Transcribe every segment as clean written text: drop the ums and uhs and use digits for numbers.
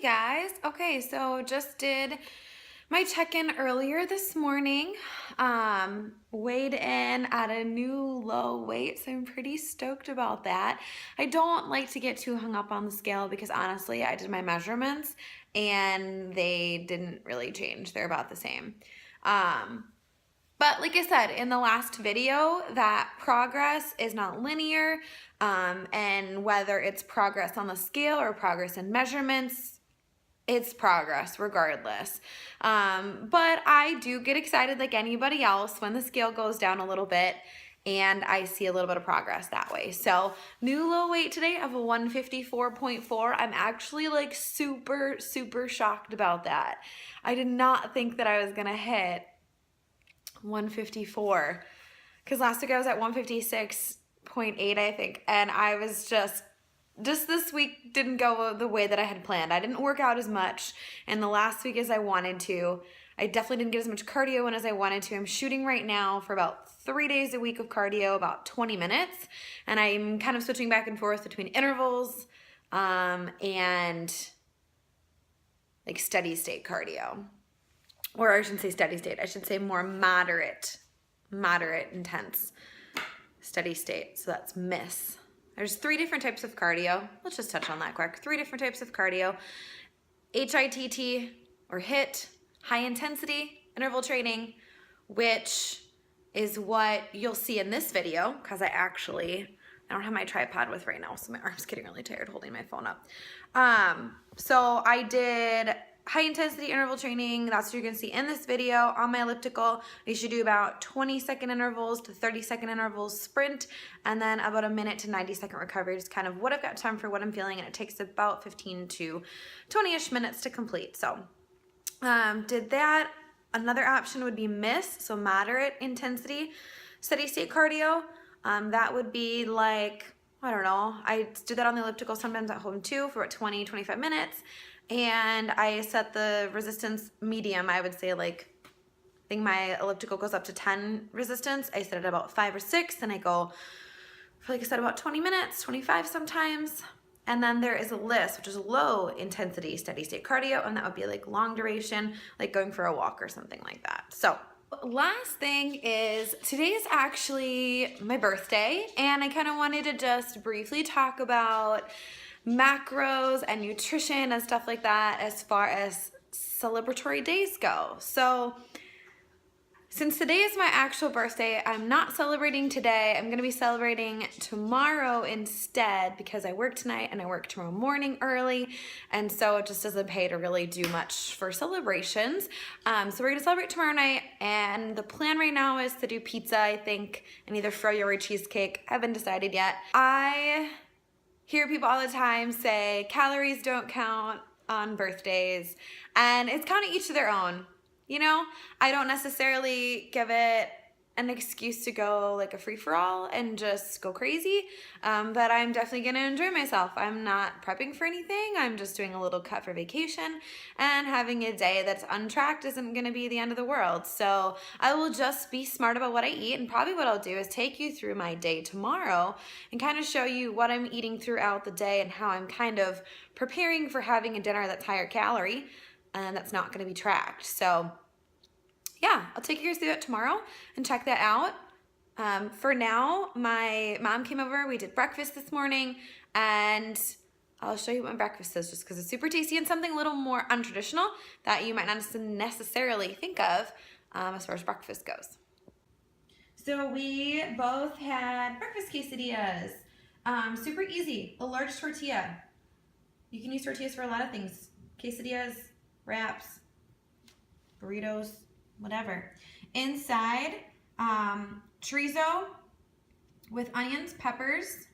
Hey guys. Okay, so just did my check-in earlier this morning. Weighed in at a new low weight, so I'm pretty stoked about that. I don't like to get too hung up on the scale because honestly, I did my measurements and they didn't really change. They're about the same. But like I said in the last video, that progress is not linear, and whether it's progress on the scale or progress in measurements, it's progress regardless. But I do get excited like anybody else when the scale goes down a little bit and I see a little bit of progress that way. So new low weight today of a 154.4. I'm actually like super shocked about that. I did not think that I was gonna hit 154 because last week I was at 156.8 I think, and I was just this week didn't go the way that I had planned. I didn't work out as much in the last week as I wanted to. I definitely didn't get as much cardio in as I wanted to. I'm shooting right now for about 3 days a week of cardio, about 20 minutes, and I'm kind of switching back and forth between intervals and like steady state cardio. Or I shouldn't say steady state, I should say more moderate intense steady state. So that's miss. There's 3 different types of cardio. Let's just touch on that quick. 3 different types of cardio. HITT or HIIT, high intensity interval training, which is what you'll see in this video because I don't have my tripod with right now, so my arm's getting really tired holding my phone up. So I did high intensity interval training. That's what you're gonna see in this video. On my elliptical, I should do about 20-second intervals to 30-second intervals sprint, and then about a minute to 90-second recovery, just kind of what I've got time for, what I'm feeling, and it takes about 15 to 20-ish minutes to complete. So did that. Another option would be miss, so moderate intensity steady state cardio. That would be like, I don't know, I do that on the elliptical sometimes at home too for about 20-25 minutes. And I set the resistance medium. I would say like, I think my elliptical goes up to 10 resistance. I set it about 5 or 6, and I go for, like I said, about 20 minutes, 25 sometimes. And then there is a list, which is low intensity steady state cardio, and that would be like long duration, like going for a walk or something like that. So last thing is, today is actually my birthday, and I kind of wanted to just briefly talk about macros and nutrition and stuff like that as far as celebratory days go. So since today is my actual birthday, I'm not celebrating today. I'm gonna be celebrating tomorrow instead because I work tonight and I work tomorrow morning early, and so it just doesn't pay to really do much for celebrations. So we're gonna celebrate tomorrow night, and the plan right now is to do pizza, I think, and either froyo or cheesecake. I haven't decided yet. I hear people all the time say calories don't count on birthdays, and it's kind of each to their own. You know, I don't necessarily give it an excuse to go like a free-for-all and just go crazy, but I'm definitely gonna enjoy myself. I'm not prepping for anything. I'm just doing a little cut for vacation, and having a day that's untracked isn't gonna be the end of the world. So I will just be smart about what I eat, and probably what I'll do is take you through my day tomorrow and kind of show you what I'm eating throughout the day and how I'm kind of preparing for having a dinner that's higher calorie and that's not gonna be tracked. So yeah, I'll take you guys through that tomorrow and check that out. For now, my mom came over, we did breakfast this morning, and I'll show you what my breakfast is just because it's super tasty and something a little more untraditional that you might not necessarily think of as far as breakfast goes. So we both had breakfast quesadillas. Super easy, a large tortilla. You can use tortillas for a lot of things. Quesadillas, wraps, burritos, whatever. Inside, chorizo with onions, peppers,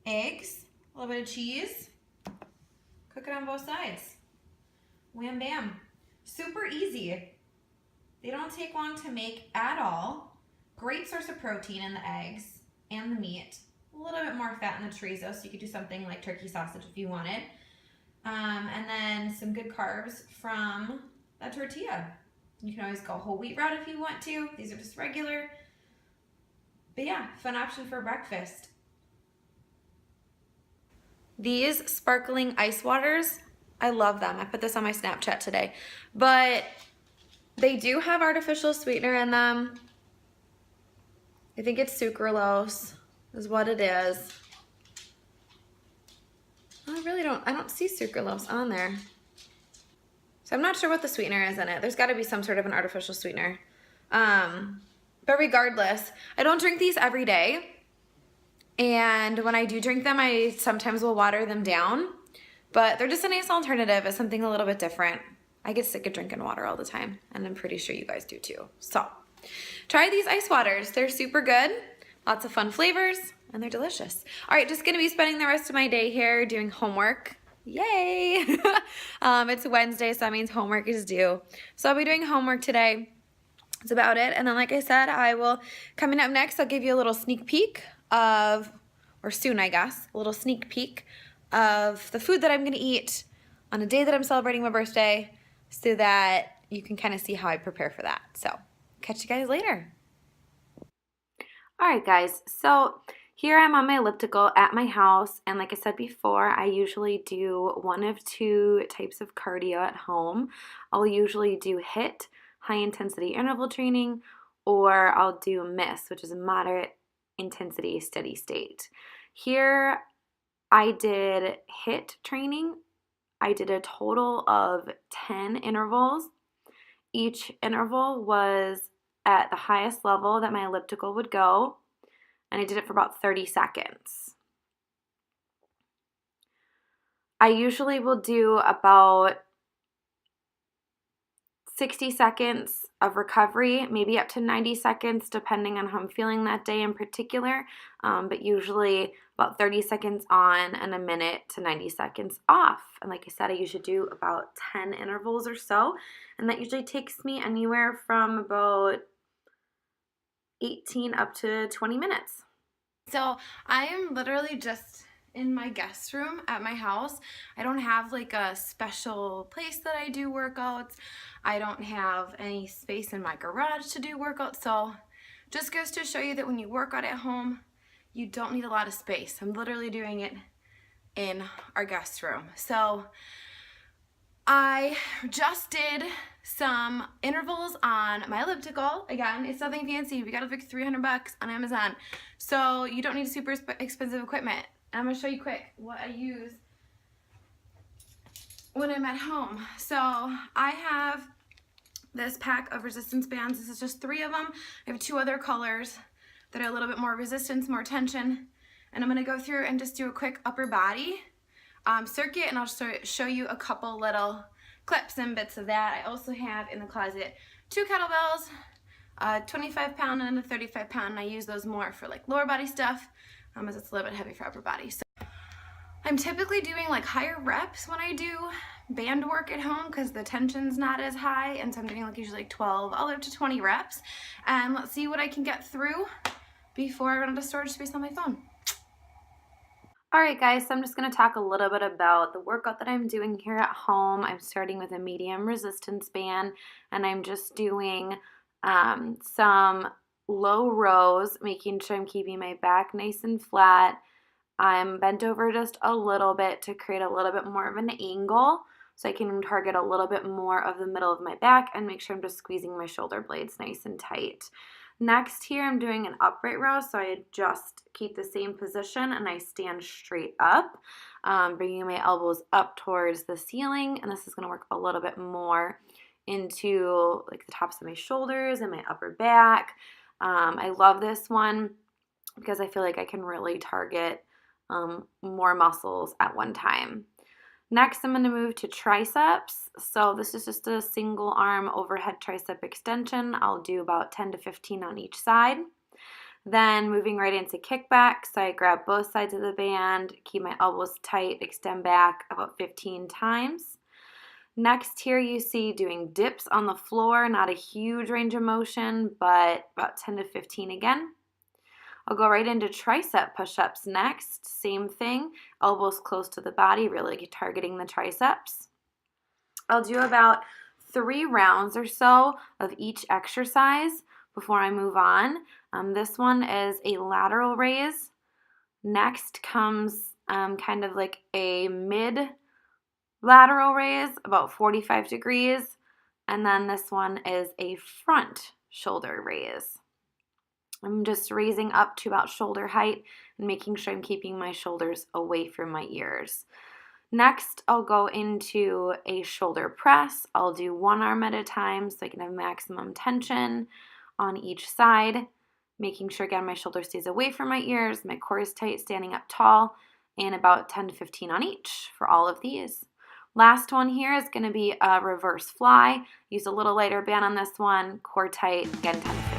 eggs, a little bit of cheese. Cook it on both sides. Wham bam. Super easy. They don't take long to make at all. Great source of protein in the eggs and the meat. A little bit more fat in the chorizo, so you could do something like turkey sausage if you wanted. And then some good carbs from that tortilla. You can always go whole wheat route if you want to. These are just regular. But yeah, fun option for breakfast. These sparkling ice waters, I love them. I put this on my Snapchat today. But they do have artificial sweetener in them. I think it's sucralose is what it is. I don't see sucralose on there. So I'm not sure what the sweetener is in it. There's gotta be some sort of an artificial sweetener. But regardless, I don't drink these every day. And when I do drink them, I sometimes will water them down. But they're just a nice alternative. It's something a little bit different. I get sick of drinking water all the time, and I'm pretty sure you guys do too. So try these ice waters. They're super good. Lots of fun flavors, and they're delicious. All right, just gonna be spending the rest of my day here doing homework. Yay! It's Wednesday, so that means homework is due. So I'll be doing homework today. That's about it. And then, like I said, coming up next, I'll give you a little sneak peek or soon, I guess, a little sneak peek of the food that I'm gonna eat on a day that I'm celebrating my birthday so that you can kind of see how I prepare for that. So, catch you guys later. All right, guys, so here I'm on my elliptical at my house, and like I said before, I usually do one of two types of cardio at home. I'll usually do HIIT, high intensity interval training, or I'll do MISS, which is a moderate intensity steady state. Here I did HIIT training. I did a total of 10 intervals. Each interval was at the highest level that my elliptical would go, and I did it for about 30 seconds. I usually will do about 60 seconds of recovery, maybe up to 90 seconds, depending on how I'm feeling that day in particular, but usually about 30 seconds on and a minute to 90 seconds off. And like I said, I usually do about 10 intervals or so, and that usually takes me anywhere from about 18 up to 20 minutes. So I am literally just in my guest room at my house. I don't have like a special place that I do workouts. I don't have any space in my garage to do workouts. So just goes to show you that when you work out at home, you don't need a lot of space. I'm literally doing it in our guest room. So I just did some intervals on my elliptical. Again, it's nothing fancy. We got it for like $300 on Amazon. So you don't need super expensive equipment. I'm gonna show you quick what I use when I'm at home. So I have this pack of resistance bands. This is just 3 of them. I have 2 other colors that are a little bit more resistance, more tension. And I'm gonna go through and just do a quick upper body circuit, and I'll show you a couple little clips and bits of that. I also have in the closet 2 kettlebells, a 25-pound and a 35-pound, and I use those more for like lower body stuff, as it's a little bit heavy for upper body. So I'm typically doing like higher reps when I do band work at home because the tension's not as high, and so I'm doing like usually like 12 all the way up to 20 reps. And let's see what I can get through before I run out of storage space on my phone. Alright guys, so I'm just going to talk a little bit about the workout that I'm doing here at home. I'm starting with a medium resistance band, and I'm just doing some low rows, making sure I'm keeping my back nice and flat. I'm bent over just a little bit to create a little bit more of an angle so I can target a little bit more of the middle of my back and make sure I'm just squeezing my shoulder blades nice and tight. Next here, I'm doing an upright row, so I just keep the same position and I stand straight up, bringing my elbows up towards the ceiling, and this is going to work a little bit more into like the tops of my shoulders and my upper back. I love this one because I feel like I can really target more muscles at one time. Next, I'm going to move to triceps. So this is just a single arm overhead tricep extension. I'll do about 10 to 15 on each side. Then moving right into kickbacks, so I grab both sides of the band, keep my elbows tight, extend back about 15 times. Next here you see doing dips on the floor, not a huge range of motion, but about 10 to 15 again. I'll go right into tricep push-ups next. Same thing, elbows close to the body, really targeting the triceps. I'll do about 3 rounds or so of each exercise before I move on. This one is a lateral raise. Next comes kind of like a mid lateral raise, about 45 degrees. And then this one is a front shoulder raise. I'm just raising up to about shoulder height and making sure I'm keeping my shoulders away from my ears. Next, I'll go into a shoulder press. I'll do one arm at a time so I can have maximum tension on each side, making sure, again, my shoulder stays away from my ears, my core is tight, standing up tall, and about 10 to 15 on each for all of these. Last one here is going to be a reverse fly. Use a little lighter band on this one, core tight, again, 10 to 15.